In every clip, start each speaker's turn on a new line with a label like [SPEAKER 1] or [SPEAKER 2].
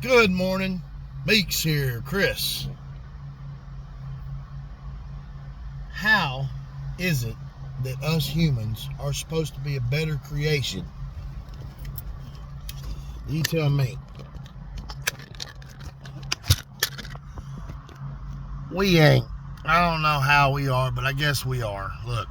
[SPEAKER 1] Good morning. Meeks here, Chris. How is it that us humans are supposed to be a better creation? You tell me. We ain't. I don't know how we are, but I guess we are. Look.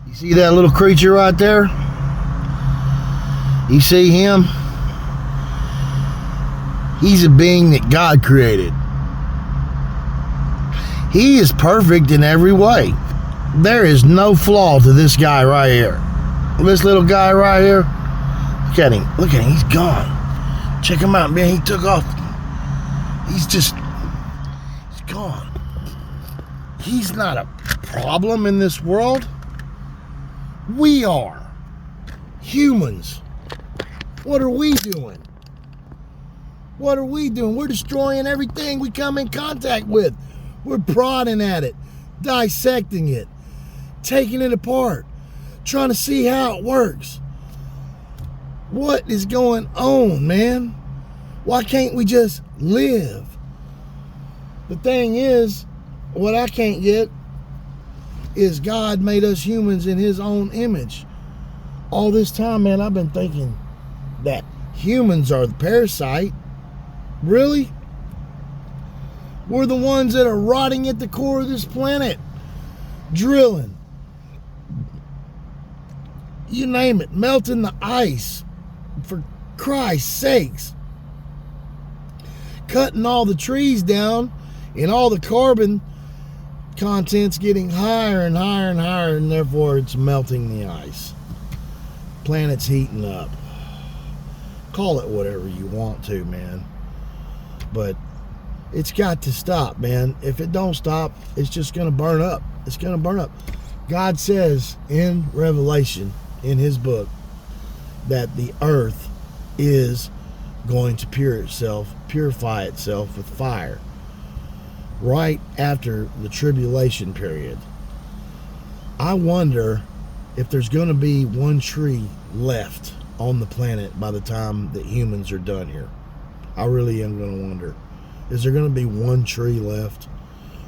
[SPEAKER 1] You see that little creature right there? You see him? He's a being that God created. He is perfect in every way. There is no flaw to this guy right here. This little guy right here. Look at him. Look at him. He's gone. Check him out, man. He took off. He's gone. He's not a problem in this world. We are. Humans. What are we doing? What are we doing? We're destroying everything we come in contact with. We're prodding at it, dissecting it, taking it apart, trying to see how it works. What is going on, man? Why can't we just live? The thing is, what I can't get is God made us humans in his own image. All this time, man, I've been thinking that humans are the parasite. Really? We're the ones that are rotting at the core of this planet. Drilling. You name it. Melting the ice. For Christ's sakes. Cutting all the trees down and all the carbon content's getting higher and higher and higher, and therefore it's melting the ice. Planet's heating up. Call it whatever you want to, man. But it's got to stop, man. If it don't stop, it's just going to burn up. It's going to burn up. God says in Revelation, in his that the earth is going to purify itself with fire right after the tribulation period. I wonder if there's going to be one tree left on the planet by the time that humans are done here. I really am going to wonder. Is there going to be one tree left?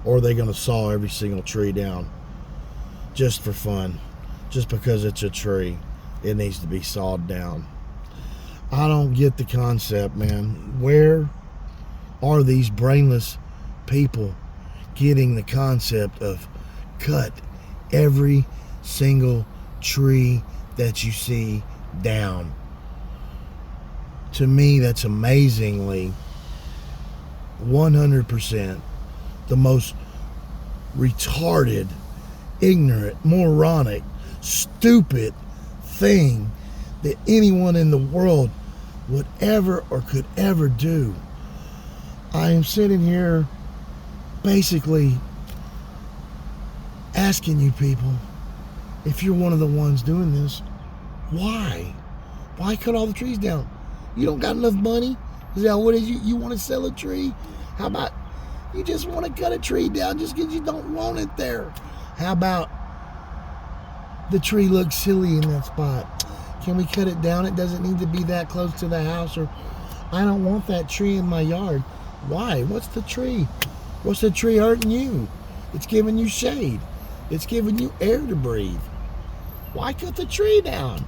[SPEAKER 1] Or are they going to saw every single tree down just for fun? Just because it's a tree, it needs to be sawed down. I don't get the concept, man. Where are these brainless people getting the concept of cut every single tree that you see down? To me, that's amazingly 100% the most retarded, ignorant, moronic, stupid thing that anyone in the world would ever or could ever do. I am sitting here basically asking you people, if you're one of the ones doing this, why? Why cut all the trees down? You don't got enough money? Is that what it is? You want to sell a tree? How about you just want to cut a tree down just because you don't want it there? How about the tree looks silly in that spot? Can we cut it down? It doesn't need to be that close to the house. Or I don't want that tree in my yard. Why? What's the tree? What's the tree hurting you? It's giving you shade. It's giving you air to breathe. Why cut the tree down?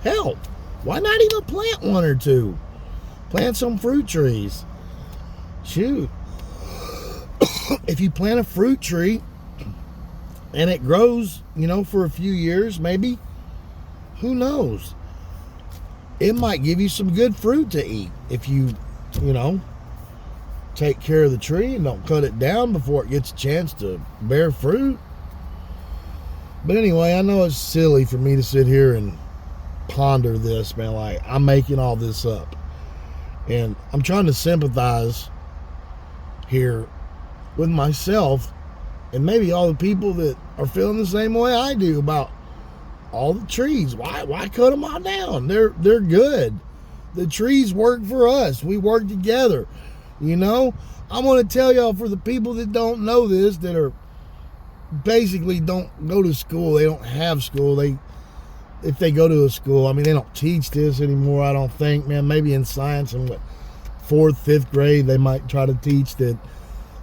[SPEAKER 1] Hell, why not even plant one or two? Plant some fruit trees. Shoot. If you plant a fruit tree and it grows, for a few years, maybe, who knows? It might give you some good fruit to eat if you, take care of the tree and don't cut it down before it gets a chance to bear fruit. But anyway, I know it's silly for me to sit here and ponder this, man. Like, I'm making all this up. And I'm trying to sympathize here with myself and maybe all the people that are feeling the same way I do about all the trees. Why cut them all down? They're good. The trees work for us. We work together. I want to tell y'all, for the people that don't know this, that are basically don't go to school, they don't have school, they if they go to a school, I mean, they don't teach this anymore, I don't think, man. Maybe in science in what, 4th, 5th grade, they might try to teach that,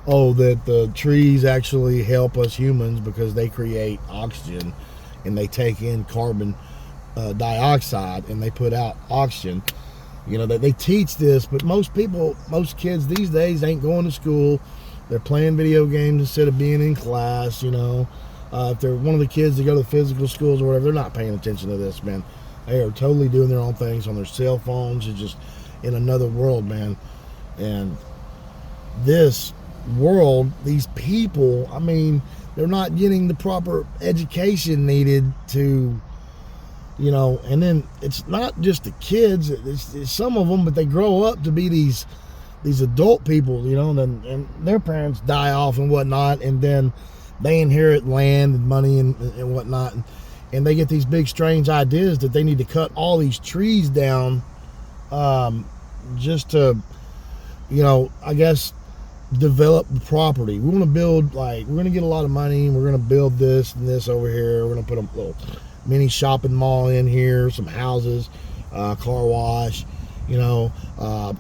[SPEAKER 1] that the trees actually help us humans because they create oxygen and they take in carbon dioxide and they put out oxygen. You know, that they teach this, but most kids these days ain't going to school. They're playing video games instead of being in class, you know. If they're one of the kids that go to physical schools or whatever, they're not paying attention to this, man. They are totally doing their own things on their cell phones. It's just in another world, man. And this world, these people, I mean, they're not getting the proper education needed to, you know. And then it's not just the kids, it's some of them, but they grow up to be these adult people, you know, and their parents die off and whatnot, and then they inherit land and money and whatnot, and they get these big strange ideas that they need to cut all these trees down just to, you know, I guess develop the property. We want to build, like, we're going to get a lot of money, and we're going to build this and this over here. We're going to put a little mini shopping mall in here, some houses, car wash, you know,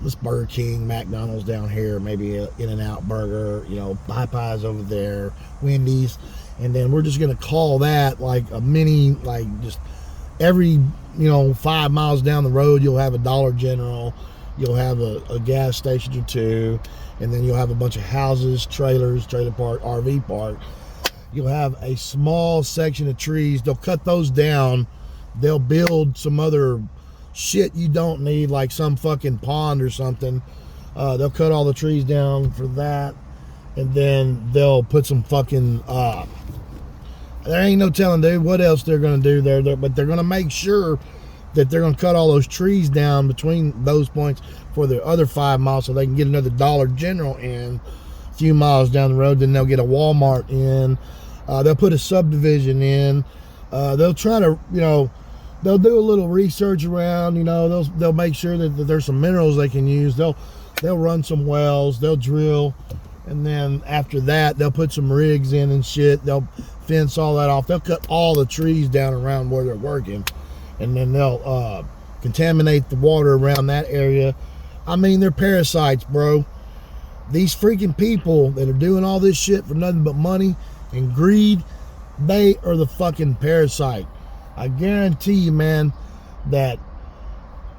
[SPEAKER 1] this Burger King, McDonald's down here, maybe a In-N-Out Burger, you know, Popeyes over there, Wendy's, and then we're just gonna call that like a mini, like, just every, you know, 5 miles down the road you'll have a Dollar General, you'll have a gas station or two, and then you'll have a bunch of houses, trailers, trailer park, RV park. You'll have a small section of trees. They'll cut those down. They'll build some other shit you don't need, like some fucking pond or something. They'll cut all the trees down for that, and then they'll put some fucking there ain't no telling, dude, what else they're gonna do there, but they're gonna make sure that they're gonna cut all those trees down between those points for the other 5 miles, so they can get another Dollar General in a few miles down the road. Then they'll get a Walmart in. They'll put a subdivision in. They'll try to, you know, they'll do a little research around, you know, they'll make sure that there's some minerals they can use. They'll run some wells, they'll drill, and then after that they'll put some rigs in and shit. They'll fence all that off. They'll cut all the trees down around where they're working, and then they'll contaminate the water around that area. I mean, they're parasites, bro. These freaking people that are doing all this shit for nothing but money and greed, they are the fucking parasite. I guarantee you, man, that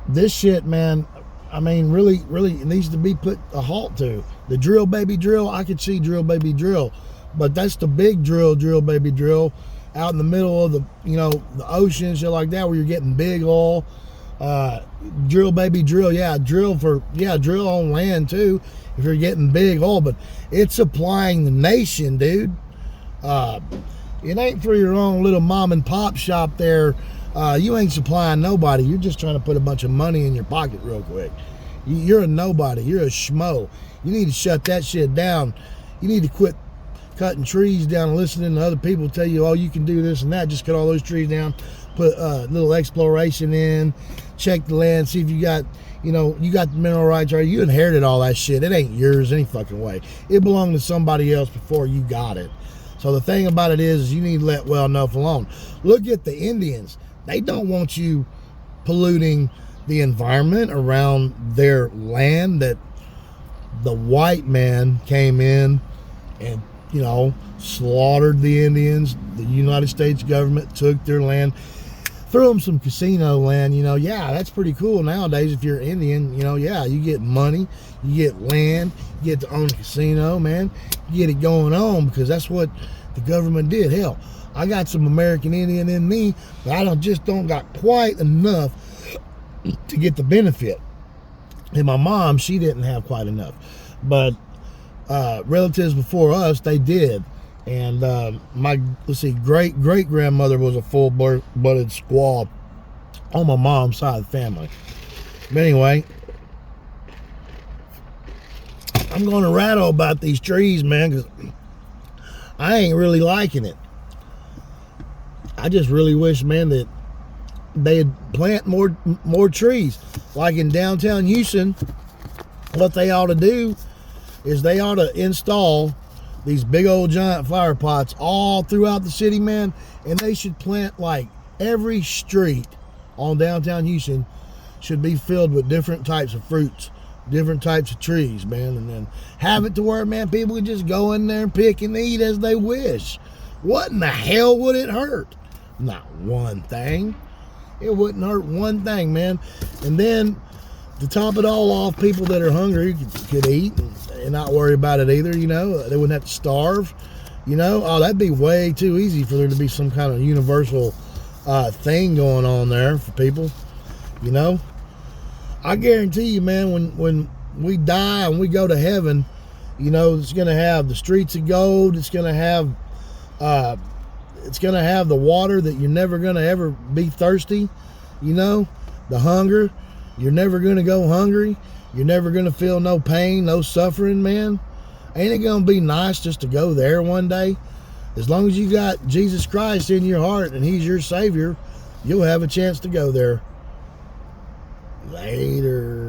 [SPEAKER 1] this shit, man, I mean, really, it needs to be put a halt to. The drill, baby, drill, I could see drill, baby, drill. But that's the big drill, baby, drill, out in the middle of the, you know, the ocean and shit like that, where you're getting big oil. Drill, baby, drill, drill on land too, if you're getting big oil. But it's supplying the nation, dude. It ain't for your own little mom and pop shop there. You ain't supplying nobody. You're just trying to put a bunch of money in your pocket real quick. You're a nobody. You're a schmo. You need to shut that shit down. You need to quit cutting trees down and listening to other people tell you, oh, you can do this and that. Just cut all those trees down. Put a little exploration in. Check the land. See if you got, you know, you got the mineral rights. Right? You inherited all that shit. It ain't yours any fucking way. It belonged to somebody else before you got it. So the thing about it is you need to let well enough alone. Look at the Indians. They don't want you polluting the environment around their land that the white man came in and, you know, slaughtered the Indians. The United States government took their land, threw them some casino land. You know, yeah, that's pretty cool nowadays. If you're Indian, you know, yeah, you get money, you get land, you get to own a casino, man. You get it going on because that's what the government did. Hell, I got some American Indian in me, but I just don't got quite enough to get the benefit. And my mom, she didn't have quite enough, but relatives before us, they did. And my, great grandmother was a full-blooded squaw on my mom's side of the family. But anyway, I'm going to rattle about these trees, man, because I ain't really liking it. I just really wish, man, that they'd plant more trees. Like in downtown Houston, what they ought to do is they ought to install these big old giant flower pots all throughout the city, man, and they should plant like every street on downtown Houston should be filled with different types of fruits, different types of trees, man, and then have it to where, man, people can just go in there and pick and eat as they wish. What in the hell would it hurt? Not one thing. It wouldn't hurt one thing, man. And then to top it all off, people that are hungry could eat and not worry about it either, you know. They wouldn't have to starve, you know. Oh, that'd be way too easy for there to be some kind of universal thing going on there for people, you know. I guarantee you, man, when we die and we go to heaven, you know, it's going to have the streets of gold. It's going to have the water that you're never going to ever be thirsty, you know, the hunger. You're never going to go hungry. You're never going to feel no pain, no suffering, man. Ain't it going to be nice just to go there one day? As long as you got Jesus Christ in your heart and he's your Savior, you'll have a chance to go there. Later.